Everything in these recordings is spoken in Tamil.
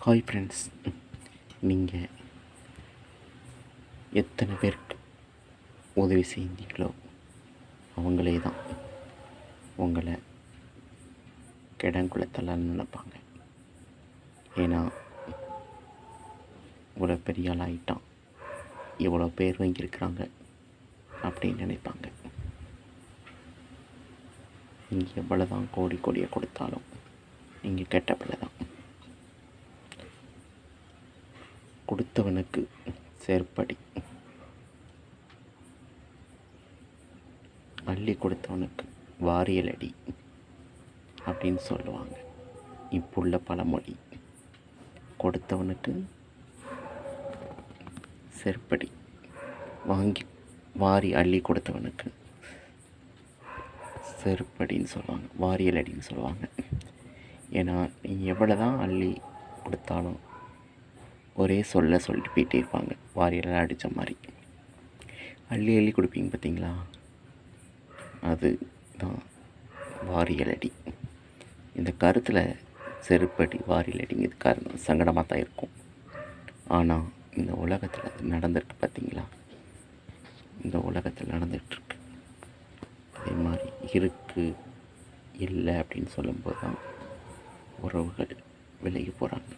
ஹாய் ஃப்ரெண்ட்ஸ், நீங்கள் எத்தனை பேருக்கு உதவி செய்தீங்களோ அவங்களே தான் உங்களை கிடங்குளத்தலான்னு நினைப்பாங்க. ஏன்னா இவ்வளோ பெரிய ஆள் ஆகிட்டான், இவ்வளோ பேர் வாங்கியிருக்கிறாங்க அப்படின்னு நினைப்பாங்க. நீங்கள் எவ்வளோ தான் கோடி கோடியை கொடுத்தாலும் நீங்கள் கெட்ட பிள்ளை தான். கொடுத்தவனுக்கு சேர்ப்படி, அள்ளி கொடுத்தவனுக்கு வாரியல் அடி அப்படின்னு சொல்லுவாங்க. இப்புள்ள பழமொழி. கொடுத்தவனுக்கு செருப்படி, வாரி அள்ளி கொடுத்தவனுக்கு செருப்படின்னு சொல்லுவாங்க, வாரியல் அடின்னு சொல்லுவாங்க. ஏன்னா நீங்கள் எவ்வளோ தான் அள்ளி கொடுத்தாலும் ஒரே சொல்லிட்டு போயிட்டே இருப்பாங்க, வாரியெல்லாம் அடித்த மாதிரி. அள்ளி அள்ளி கொடுப்பீங்க பார்த்தீங்களா, அது தான் வாரியல் அடி. இந்த கருத்தில் செருப்படி வாரியல் அடிங்கிறது சங்கடமாக தான் இருக்கும். ஆனால் இந்த உலகத்தில் அது நடந்துருக்கு பார்த்தீங்களா, இந்த உலகத்தில் நடந்துகிட்ருக்கு. அதே மாதிரி இருக்குது இல்லை அப்படின்னு சொல்லும்போது தான் உறவுகள் விலகி போகிறாங்க.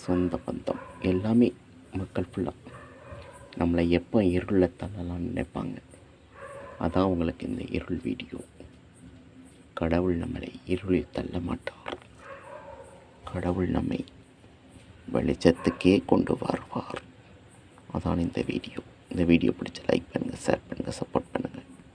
சொந்த பந்தம் எல்லாமே மக்கள் ஃபுல்லாக நம்மளை எப்போ இருளில் தள்ளலாம்னு நினைப்பாங்க. அதான் உங்களுக்கு இந்த இருள் வீடியோ. கடவுள் நம்மளை இருளில் தள்ள மாட்டார், கடவுள் நம்மை வெளிச்சத்துக்கே கொண்டு வருவார். அதான் இந்த வீடியோ. இந்த வீடியோ பிடிச்ச லைக் பண்ணுங்கள், ஷேர் பண்ணுங்கள், சப்போர்ட்